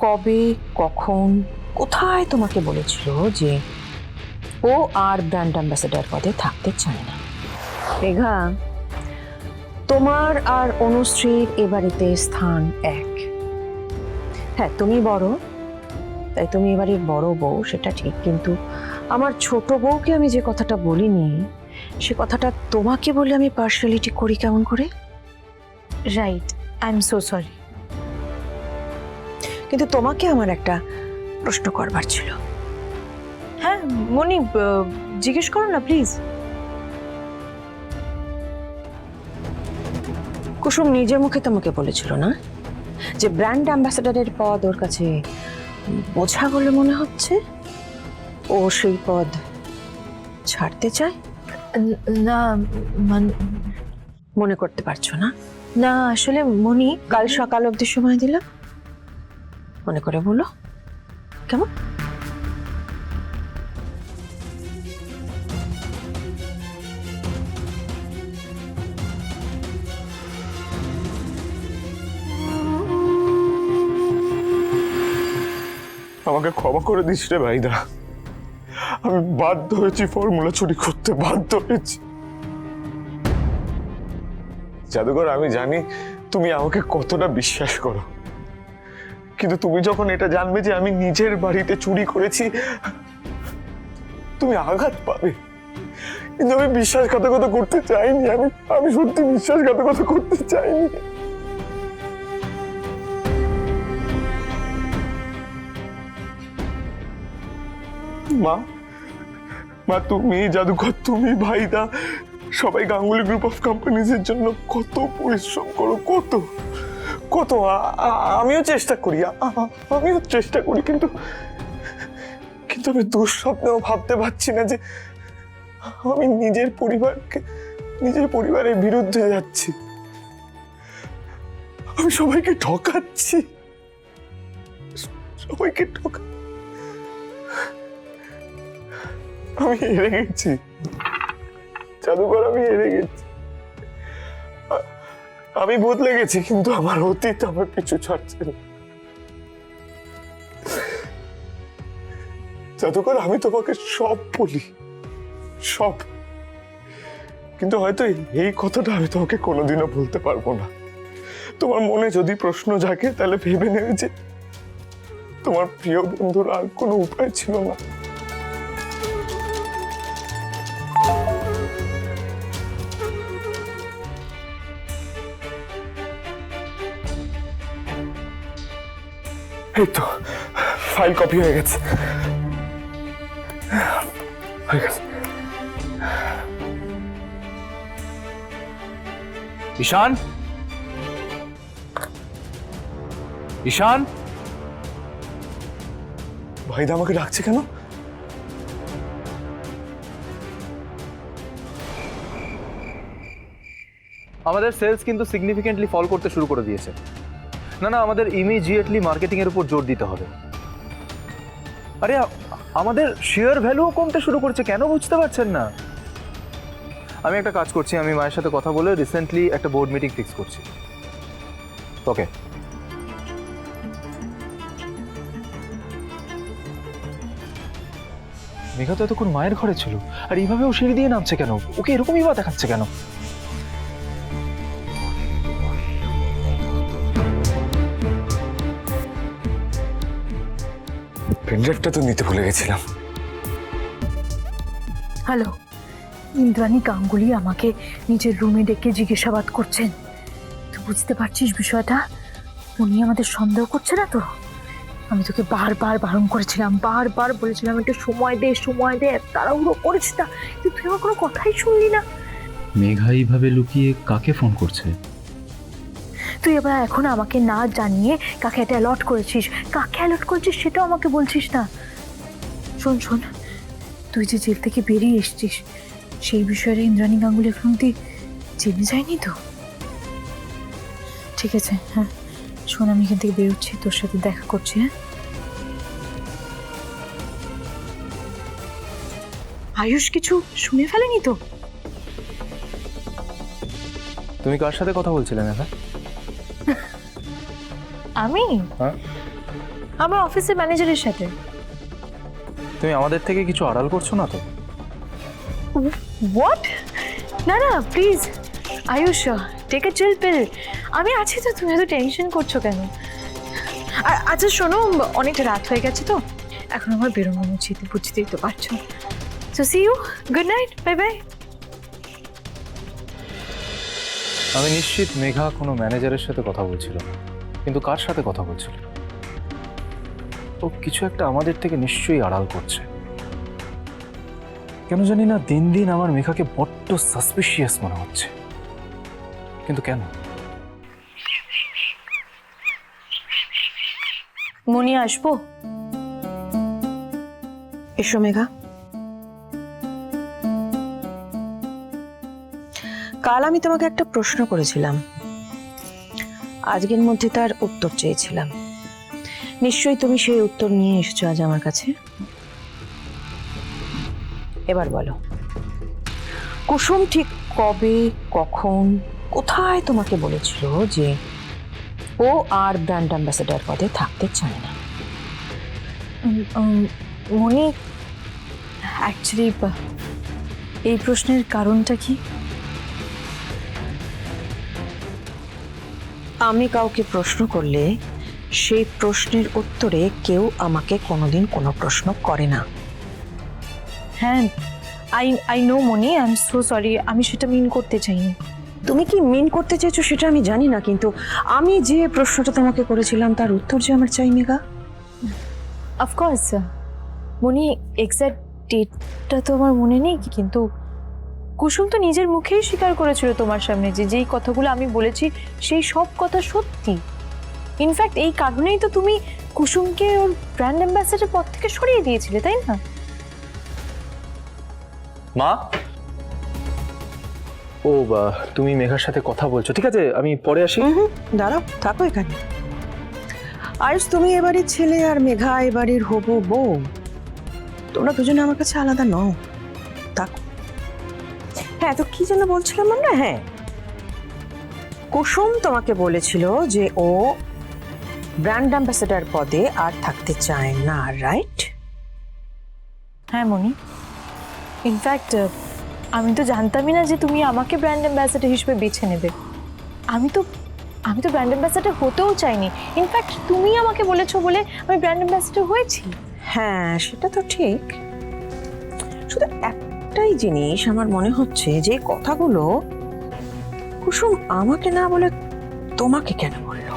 কবে, কখন, কোথায় তোমাকে বলেছিল যে ও আর ব্র্যান্ড অ্যাম্বাসেডর পদে থাকতে চায় না? মেঘা, তোমার আর অনুশ্রীর এ বাড়িতে স্থান এক। হ্যাঁ, তুমি বড়, তাই তুমি এবারে বড় বউ, সেটা ঠিক, কিন্তু আমার ছোট বউকে আমি যে কথাটা বলিনি সে কথাটা তোমাকে বলে আমি পার্সিয়ালিটি করি কেমন করে? Right, I am so sorry. কিন্তু তোমাকে আমার একটা প্রশ্ন করবার ছিল। হ্যাঁ মনি, জিজ্ঞেস করো না প্লিজ। কুসুম নিজের মুখে তোমাকে বলেছিল না যে ব্র্যান্ড অ্যাম্বাসেডরের পদ ওর কাছে বোঝা বলে মনে হচ্ছে, ও সেই পদ ছাড়তে চায়? না মনে করতে পারছো না? না আসলে মনি, কাল সকাল অবধি সময় দিলাম, মনে করে বলো কেমন? আমাকে ক্ষমা করে দিস রে ভাইদা, আমি বাধ্য হয়েছি ফর্মুলা চুরি করতে, বাধ্য হয়েছি। জাদুঘর, আমি জানি তুমি আমাকে কতটা বিশ্বাস করো, কিন্তু তুমি যখন এটা জানবে যে আমি নিজের বাড়িতে চুরি করেছি, তুমি আঘাত পাবে। কিন্তু আমি বিশ্বাসঘাতকতা করতে চাইনি, আমি সত্যি বিশ্বাসঘাতকতা করতে চাইনি। মা, তুমি জাদুঘর, তুমি ভাইদা, সবাই গাঙ্গুলি গ্রুপ অফ কোম্পানিজ এর জন্য কত পরিশ্রম করো, কত কত আমিও চেষ্টা করি, কিন্তু কিন্তু আমি দুঃস্বপ্নেও ভাবতে পারছি না যে আমি নিজের পরিবারের বিরুদ্ধে যাচ্ছি, আমি সবাইকে ঠকাচ্ছি, আমি হেরে গেছি জাদুঘর, আমি হেরে গেছি। আমি বদলে গেছি, কিন্তু আমার অতীত আমার পিছু ছাড়ছে না। জাদুঘর, আমি তোমাকে সব বলি, সব, কিন্তু হয়তো এই কথাটা আমি তোমাকে কোনোদিনও বলতে পারবো না। তোমার মনে যদি প্রশ্ন জাগে তাহলে ভেবে নেবে যে তোমার প্রিয় বন্ধুর আর কোনো উপায় ছিল না। এই তো ফাইল কপি হয়ে গেছে, ঈশান, ঈশান, ভাইদা আমাকে ডাকছে কেন? আমাদের সেলস কিন্তু সিগনিফিকেন্টলি ফল করতে শুরু করে দিয়েছে। না, আমাদের ইমিডিয়েটলি মার্কেটিং এর উপর জোর দিতে হবে। আরে আমাদের শেয়ার ভ্যালুও কমতে শুরু করছে, কেন বুঝতে পারছেন না? আমি একটা কাজ করছি, আমি মায়ের সাথে কথা বলে রিসেন্টলি একটা বোর্ড মিটিং ফিক্স করছি। ওকে। মেঘা তো এতক্ষণ মায়ের ঘরে ছিল, আর এইভাবে ও সিঁড়ি দিয়ে নামছে কেন? ওকে এরকমই বা দেখাচ্ছে কেন? পেনড্রাইভটা তো নিতে ভুলে গেছিলাম। হ্যালো, ইন্দ্রাণী গাঙ্গুলি আমাকে নিজের রুমে ডেকে জিজ্ঞাসাবাদ করছেন। তুই বুঝতে পারছিস বিষয়টা? উনি আমাদের সন্দেহ করছে না তো? আমি তোকে বারবার বারণ করেছিলাম, বারবার বলেছিলাম একটু সময় দে, তাড়াহুড়ো করিস না, কিন্তু তুই আমার কোনো কথাই শুনলি না। মেঘা এইভাবে লুকিয়ে কাকে ফোন করছে? তুই এবার এখন আমাকে না জানিয়ে কাকে এটা অ্যালট করেছিস, সেটাও আমাকে বলছিস না। শোন, তুই যে জেল থেকে বেরিয়ে এসছিস সেই বিষয়ে ইন্দ্রাণী গাঙ্গুলি এখন তুই জেনে যায়নি তো? ঠিক আছে, হ্যাঁ শোন, আমি এখান থেকে বেরোচ্ছি, তোর সাথে দেখা করছি। হ্যাঁ, আয়ুষ কিছু শুনে ফেলেনি তো? তুমি কার সাথে কথা বলছিলে মেঘা? আমি? হ্যাঁ, আমার অফিসের ম্যানেজারের সাথে। তুমি আমাদের থেকে কিছু আড়াল করছো না তো? হোয়াট? না না প্লিজ, আয়ুষ টেক এ চিল পিল। আমি আছি তো, তুমি এত টেনশন করছো কেন? আর আচ্ছা শোনো, অনেকটা রাত হয়ে গেছে তো, এখন আমার বেরোনো উচিত, বুঝতেই তো পারছো। So see you, good night, bye bye. আমি নিশ্চিত মেঘা কোনো ম্যানেজারের সাথে কথা বলছিল না, কিন্তু কার সাথে কথা বলছিল? ও কিছু একটা আমাদের থেকে নিশ্চয়ই আড়াল করছে। কেন জানি না দিন দিন আমার মেঘাকে বড্ড সাসপিশিয়াস মনে হচ্ছে, কিন্তু কেন? মনি, আসবো? এসো মেঘা। কাল আমি তোমাকে একটা প্রশ্ন করেছিলাম, আজকের মধ্যে তার উত্তর চেয়েছিলাম। নিশ্চয়ই তুমি সেই উত্তর নিয়ে এসেছো আজ আমার কাছে। এবার বলো, কুসুম ঠিক কবে, কখন, কোথায় তোমাকে বলেছিল যে ও আর ব্র্যান্ড অ্যাম্বাসেডর পদে থাকতে চায় না? মনি, অ্যাকচুয়ালি এই প্রশ্নের কারণটা কি? আমি কাউকে প্রশ্ন করলে সেই প্রশ্নের উত্তরে কেউ আমাকে কোনোদিন কোনো প্রশ্ন করে না। হ্যাঁ, I know Moni, I am so sorry, আমি সেটা মিন করতে চাইনি। তুমি কি মিন করতে চাইছো সেটা আমি জানি না, কিন্তু আমি যে প্রশ্নটা তোমাকে করেছিলাম তার উত্তর যে আমার চাই মেঘা। অফকোর্স মনি, এক্স্যাক্ট ডেটটা তো আমার মনে নেই, কিন্তু কুসুম তো নিজের মুখেই স্বীকার করেছিল তোমার সামনে যে যেই কথাগুলো আমি বলেছি সেই সব কথা সত্যি। ইনফ্যাক্ট এই কারণেই তো তুমি কুসুমকে ওর ব্র্যান্ড অ্যাম্বাসেডর পদ থেকে সরিয়ে দিয়েছিলে, তাই না? মা, ও তুমি মেঘার সাথে কথা বলছো, ঠিক আছে আমি পরে আসি। দাঁড়াও, থাকো এখানে। আজ তুমি এবারের ছেলে আর মেঘা এবারের হবু বউ, তোমরা দুজনে আমার কাছে আলাদা নও। থাকো। হ্যাঁ, তো কি যেন বলছিলাম আমরা? হ্যাঁ, কুসুম তোমাকে বলেছিল যে ও ব্র্যান্ড অ্যাম্বাসেডর পদে আর থাকতে চায় না, রাইট? হ্যাঁ মনি, ইনফ্যাক্ট আমি তো জানতামই না যে তুমি আমাকে ব্র্যান্ড অ্যাম্বাসেডর হিসেবে বেছে নেবে। আমি তো ব্র্যান্ড অ্যাম্বাসেডর হতেও চাইনি। ইনফ্যাক্ট তুমি আমাকে বলেছো বলে আমি ব্র্যান্ড অ্যাম্বাসেডর হয়েছি। হ্যাঁ, সেটা তো ঠিক। শুধু একটাই জিনিস আমার মনে হচ্ছে, যে কথাগুলো কুসুম আমাকে না বলে তোমাকে কেন বলল?